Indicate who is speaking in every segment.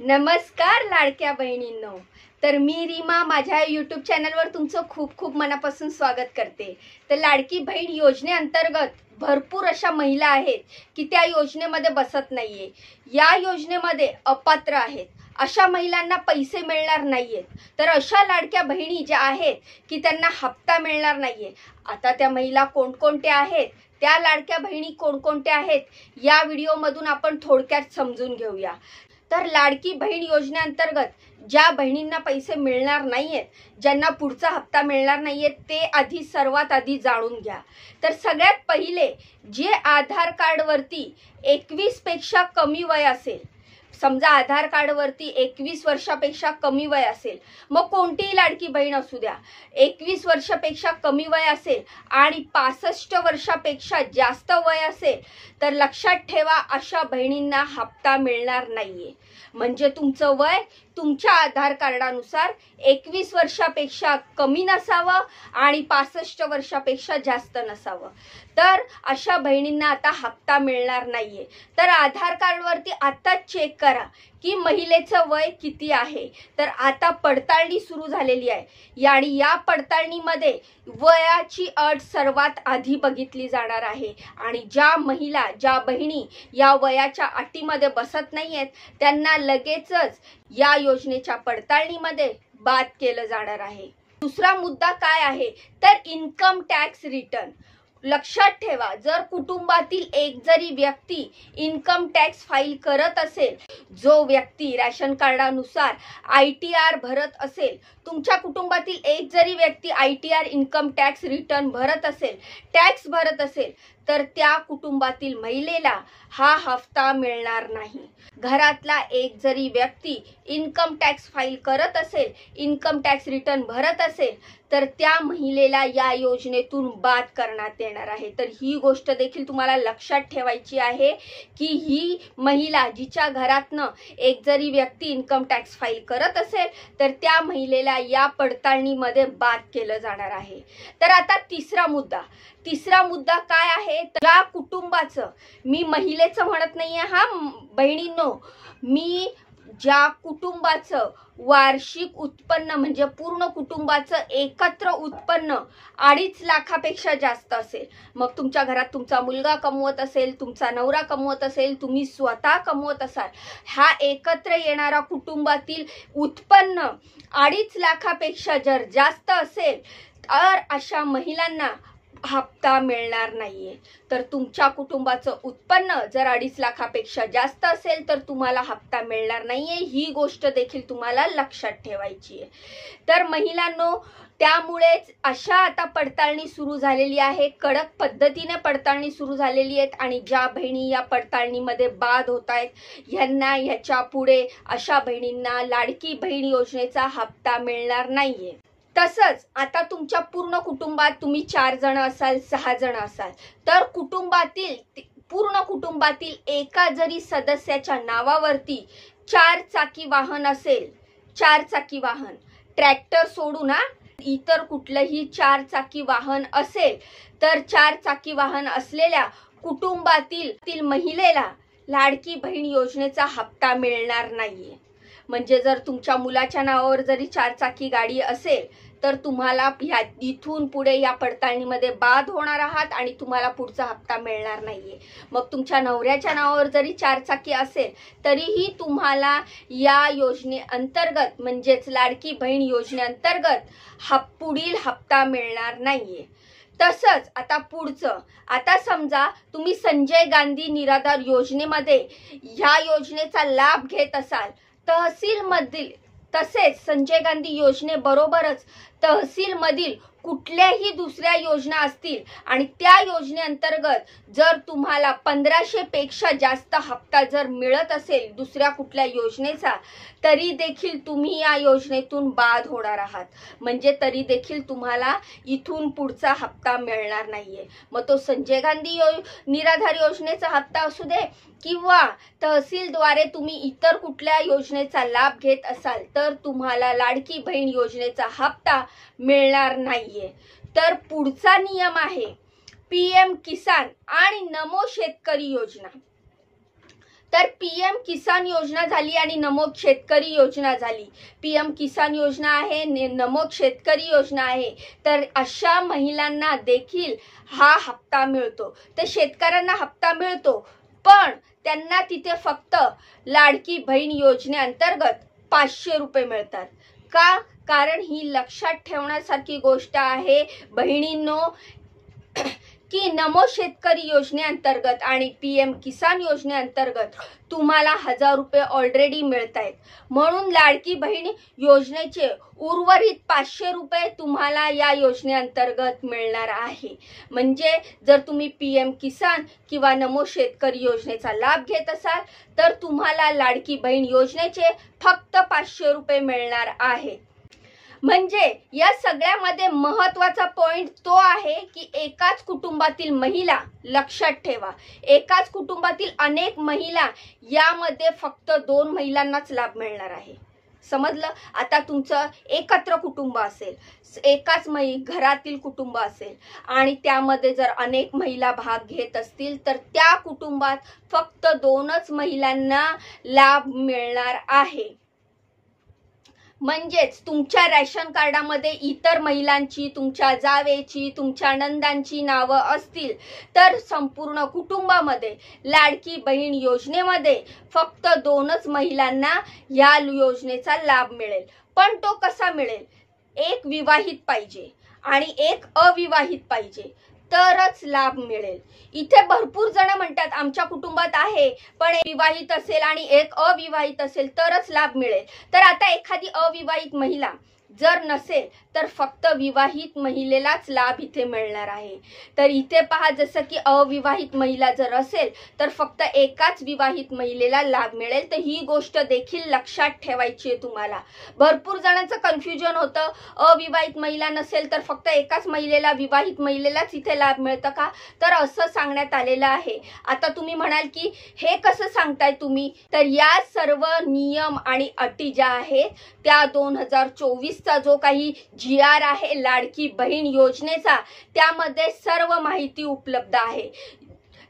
Speaker 1: नमस्कार लाडक्या बहिणींनो। तर मी रीमा माझ्या यूट्यूब चॅनलवर तुमचं खूप खूप मनापासून स्वागत करते। तर लाडकी बहीण योजनेअंतर्गत भरपूर अशा महिला आहेत की त्या योजनेमध्ये बसत नाहीये, या योजनेमध्ये अपात्र आहेत, अशा महिलांना पैसे मिळणार नाहीयेत। तर अशा लाडक्या बहिणी ज्या आहेत की त्यांना हप्ता मिळणार नाहीये, आता त्या महिला कोणकोणत्या आहेत, त्या लाडक्या बहिणी कोणकोणत्या आहेत, या व्हिडिओमधून आपण थोडक्यात समजून घेऊया। तर लाडकी बहीण योजनेअंतर्गत ज्या बहिणींना पैसे मिळणार नाहीयेत, ज्यांना पुढचा हप्ता मिळणार नाहीये, ते सर्वात आधी जाणून घ्या। तर सगळ्यात पहिले जे आधार कार्डवरती 21 पेक्षा कमी वय असेल, समजा आधार कार्डवरती 21 वर्षापेक्षा कमी वय असेल, मग कोणतीही लाडकी बहीण असू द्या, 21 वर्षापेक्षा कमी वय असेल आणि 65 वर्षापेक्षा जास्त वय असेल, तर लक्षात ठेवा अशा बहिणींना हप्ता मिळणार नाहीये। म्हणजे तुमचं वय तुमच्या आधार कार्डानुसार 21 वर्षापेक्षा कमी नसावं आणि 65 वर्षापेक्षा जास्त नसावं, तर अशा बहिणींना आता हप्ता मिळणार नाहीये। तर आधार कार्डवरती आता चेक करा की महिलेचं वय किती आहे। तर आता पडताळणी सुरू झालेली आहे आणि या पडताळणीमध्ये वयाची अट सर्वात आधी बघितली जाणार आहे आणि ज्या महिला ज्या बहिणी या वयाच्या अटीमध्ये बसत नाहीयेत त्यांना लगेचच या योजनेच्या पडताळणीमध्ये बाद केलं जाणार आहे। दुसरा मुद्दा काय आहे तर इन्कम टॅक्स रिटर्न। लक्षात ठेवा, जर कुटुंबातील एक जरी व्यक्ती इन्कम टॅक्स फाईल करत असेल, जो व्यक्ती रेशन कार्डानुसार ITR भरत असेल, तुमच्या कुटुंबातील एक जरी व्यक्ती ITR इन्कम टॅक्स रिटर्न भरत असेल, टॅक्स भरत असेल, तर त्या कुटुंबातील महिलेला हा हप्ता मिळणार नाही। घरातला एक जरी व्यक्ती इन्कम टॅक्स फाईल करत असेल, इन्कम टॅक्स रिटर्न भरत असेल, तर त्या महिलेला या योजनेतून बाद करण्यात येणार आहे। तर ही गोष्ट देखील तुम्हाला लक्षात ठेवायची आहे की ही महिला जिच्या घरातनं एक जरी व्यक्ती इन्कम टॅक्स फाईल करत असेल, तर त्या महिलेला या पडताळणीमध्ये बाद केलं जाणार आहे। तर आता तिसरा मुद्दा काय आहे, ज्या कुटुंबाचं, मी महिलेचं म्हणत नाहीये हा बहिणींनो, मी ज्या कुटुंबाचं वार्षिक उत्पन्न म्हणजे पूर्ण कुटुंबाचं एकत्र उत्पन्न 2.5 लाखापेक्षा जास्त असेल, मग तुमच्या घरात तुमचा मुलगा कमवत असेल, तुमचा नवरा कमवत असेल, तुम्ही स्वतः कमवत असाल, हा एकत्र येणारा कुटुंबातील उत्पन्न 2.5 लाखापेक्षा जर जास्त असेल, तर अशा महिलांना हप्ता मिळणार नाहीये। तर तुमच्या कुटुंबाचं उत्पन्न जर 2.5 लाखापेक्षा जास्त असेल तर तुम्हाला हप्ता मिळणार नाहीये, ही गोष्ट देखील तुम्हाला लक्षात ठेवायची आहे। तर महिलांनो, त्यामुळेच अशा आता पडताळणी सुरू झालेली आहे, कडक पद्धतीने पडताळणी सुरू झालेली आहे आणि ज्या बहिणी या पडताळणीमध्ये बाद होत आहेत, यांना ह्याच्या पुढे अशा बहिणींना लाडकी बहीण योजनेचा हप्ता मिळणार नाहीये। तसंच आता तुमच्या पूर्ण कुटुंबात तुम्ही 4 जण असाल, 6 जण असाल, तर पूर्ण कुटुंबातील एका जरी सदस्याच्या नावावरती 4 चाकी वाहन असेल, 4 चाकी वाहन, ट्रॅक्टर सोडून इतर कुठलंही 4 चाकी वाहन असेल, तर 4 चाकी वाहन असलेल्या कुटुंबातील महिलेला लाडकी बहीण योजनेचा हप्ता मिळणार नाहीये। म्हणजे जर तुमच्या मुलाच्या नावावर जरी 4 चाकी गाडी असेल, तर तुम्हाला इथून पुढे या पडताळणीमध्ये बाद होणार आहात आणि तुम्हाला पुढचा हप्ता मिळणार नाहीये। मग तुमच्या नवऱ्याच्या नावावर जरी 4 चाकी असेल, तरीही तुम्हाला या योजनेअंतर्गत म्हणजेच लाडकी बहीण योजनेअंतर्गत पुढील हप्ता मिळणार नाहीये। तसंच आता पुढचं, आता समजा तुम्ही संजय गांधी निराधार योजनेमध्ये ह्या योजनेचा लाभ घेत असाल, तहसीलमधील, तसेच संजय गांधी योजनेबरोबरच तहसीलमधील कुठल्याही दुसऱ्या योजना असतील आणि त्या योजनेअंतर्गत जर तुम्हाला 1500 पेक्षा जास्त हप्ता जर मिळत असेल दुसऱ्या कुठल्या योजनेचा, तरी देखील तुम्ही या योजनेतून बाद होणार आहात। म्हणजे तरी देखील तुम्हाला इथून पुढचा हप्ता मिळणार नाहीये। मग तो संजय गांधी निराधार योजनेचा हप्ता असू दे किंवा तहसीलद्वारे तुम्ही इतर कुठल्या योजनेचा लाभ घेत असाल, तर तुम्हाला लाडकी बहीण योजनेचा हप्ता मिळणार नाहीये। तर पुढचा नियम आहे PM किसान आणि नमो शेतकरी योजना। तर पीएम किसान योजना झाली आणि नमो शेतकरी योजना झाली. पीएम किसान योजना आहे, नमो शेतकरी योजना आहे. तर अशा महिलांना देखील हा हप्ता मिळतो. तर शेतकऱ्यांना हप्ता मिळतो, पण त्यांना तिथे फक्त लाडकी बहीण योजनेअंतर्गत 500 रुपये मिळतात. का? कारण ही लक्षात ठेवण्यासारखी गोष्ट आहे बहिणींनो, की नमो शेतकरी योजनेअंतर्गत आणि पीएम किसान योजनेअंतर्गत तुम्हाला 1000 रुपये ऑलरेडी मिळत आहेत. म्हणून लाडकी बहीण योजनेचे उर्वरित 500 रुपये तुम्हाला या योजनेअंतर्गत मिळणार आहे. म्हणजे जर तुम्ही पीएम किसान किंवा नमो शेतकरी योजनेचा लाभ घेत असाल तर तुम्हाला लाडकी बहीण योजनेचे फक्त 500 रुपये मिळणार आहे. म्हणजे या सगळ्यामध्ये महत्त्वाचा पॉइंट तो आहे की एकाच कुटुंबातील महिला, लक्षात ठेवा, एकाच कुटुंबातील अनेक महिला, यामध्ये फक्त 2 महिलांनाच लाभ मिळणार आहे. समजलं? आता तुमचं एकत्र कुटुंब असेल, एकाच घरातील कुटुंब असेल आणि त्यामध्ये जर अनेक महिला भाग घेत असतील तर त्या कुटुंबात फक्त 2च महिलांना लाभ मिळणार आहे. म्हणजेच तुमच्या रेशन कार्डामध्ये इतर महिलांची, तुमच्या जावेची, तुमच्या नंदांची नावं असतील तर संपूर्ण कुटुंबामध्ये लाडकी बहीण योजनेमध्ये फक्त 2च महिलांना या योजनेचा लाभ मिळेल. पण तो कसा मिळेल? एक विवाहित पाहिजे आणि एक अविवाहित पाहिजे तरच लाभ मिळेल. इथे भरपूर जण म्हणतात आमच्या कुटुंबात आहे पण एक विवाहित असेल आणि एक अविवाहित असेल तरच लाभ मिळेल. तर आता एखादी अविवाहित महिला जर नसेल तर फक्त विवाहित महिलेलाच लाभ इथे मिळणार आहे. तर इथे पहा, जसं की अविवाहित महिला जर असेल तर फक्त एकाच विवाहित महिलेला लाभ मिळेल. तर ही गोष्ट देखील लक्षात ठेवायची आहे तुम्हाला. भरपूर जणांचं कन्फ्युजन होतं, अविवाहित महिला नसेल तर फक्त एकाच महिलेला, विवाहित महिलेलाच इथे लाभ मिळतं का? तर असं सांगण्यात आलेलं आहे. आता तुम्ही म्हणाल की हे कसं सांगताय तुम्ही? तर या सर्व नियम आणि अटी ज्या आहेत त्या 2024चा जो काही GR आहे लाडकी बहीण योजनेचा, त्यामध्ये सर्व माहिती उपलब्ध आहे.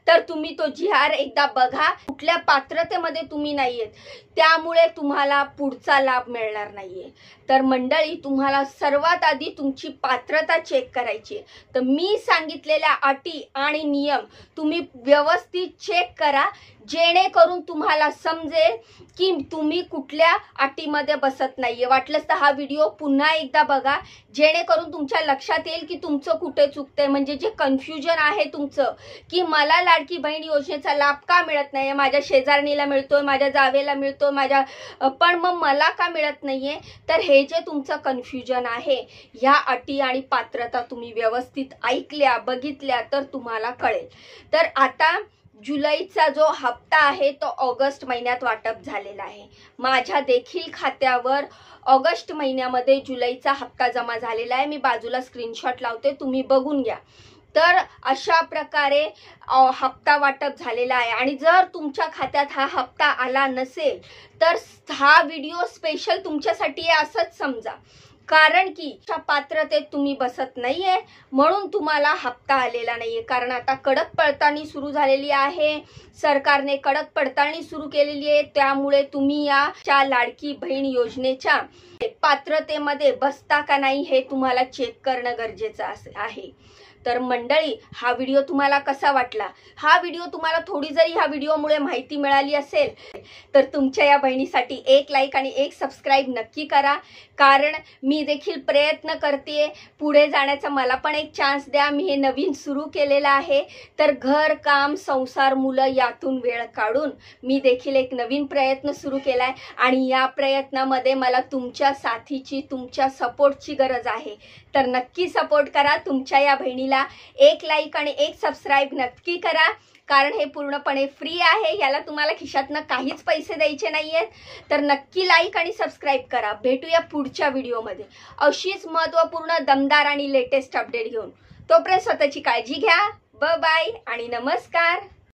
Speaker 1: तर तुम्ही तो GR एकदा बघा. कुठल्या पात्रतेमध्ये तुम्ही नाहीयेत त्यामुळे तुम्हाला पुढचा लाभ मिळणार नाहीये. तर मंडळी, तुम्हाला सर्वात आधी तुमची पात्रता चेक करायची. तर मी सांगितलेल्या अटी आणि नियम तुम्ही व्यवस्थित चेक करा, जेणेकरून तुम्हाला समजेल की तुम्ही कुठल्या अटीमध्ये बसत नाहीये. वाटलंच तर हा व्हिडिओ पुन्हा एकदा बघा, जेणेकरून तुमच्या लक्षात येईल की तुमचं कुठे चुकतंय. म्हणजे जे कन्फ्युजन आहे तुमचं की मला लाडकी बहीण योजनेचा लाभ का मिळत नाहीये, माझ्या शेजारणीला मिळतोय, माझ्या जावेला मिळतोय, पण मग मला का मिळत नाहीये, तर हे जे तुमचं कन्फ्युजन आहे, ह्या अटी आणि पात्रता तुम्ही व्यवस्थित ऐकल्या, बघितल्या तर तुम्हाला कळेल. तर आता जुलैचा जो हप्ता आहे तो ऑगस्ट महिन्यात वाटप झालेला आहे. माझ्या देखील खात्यावर ऑगस्ट महिन्यामध्ये जुलैचा हप्ता जमा झालेला आहे. मी बाजूला स्क्रीनशॉट लावते, तुम्ही बघून घ्या. तर अशा प्रकारे हप्ता वाटप झालेला आहे. आणि जर तुमच्या खात्यात हा हप्ता आला नसेल तर हा व्हिडिओ स्पेशल तुमच्यासाठी आहे असंच समजा. कारण की पात्रतेत तुम्ही बसत नाहीये म्हणून तुम्हाला हप्ता आलेला नाहीये. कारण आता कडक पडताळणी सुरू झालेली आहे, सरकारने कडक पडताळणी सुरू केलेली आहे. त्यामुळे तुम्ही या लाडकी बहीण योजनेच्या पात्रतेमध्ये बसता का नाही हे तुम्हाला चेक करणं गरजेचं आहे. तर मंडळी, हा व्हिडिओ तुम्हाला कसा वाटला? हा व्हिडिओ तुम्हाला थोडी जरी ह्या व्हिडिओमुळे माहिती मिळाली असेल तर तुमच्या या बहिणीसाठी एक लाईक आणि एक सबस्क्राईब नक्की करा. कारण मी देखील प्रयत्न करते पुढे जाण्याचा. मला पण एक चान्स द्या. मी हे नवीन सुरू केलेलं आहे. तर घर, काम, संसार, मुलं यातून वेळ काढून मी देखील एक नवीन प्रयत्न सुरू केलाय आणि या प्रयत्नामध्ये मला तुमच्या साथीची, तुमच्या सपोर्टची गरज आहे. तर नक्की सपोर्ट करा. तुमच्या या बहिणीला एक लाईक आणि एक सबस्क्राईब नक्की करा. कारण हे पूर्णपणे फ्री आहे, याला तुम्हाला खिशातनं काहीच पैसे द्यायचे नाहीयेत. तर नक्की लाईक आणि सबस्क्राईब करा. भेटूया पुढच्या व्हिडिओमध्ये अशीच महत्त्वपूर्ण, दमदार आणि लेटेस्ट अपडेट घेऊन. तोपर्यंत स्वतःची काळजी घ्या. बाय आणि नमस्कार.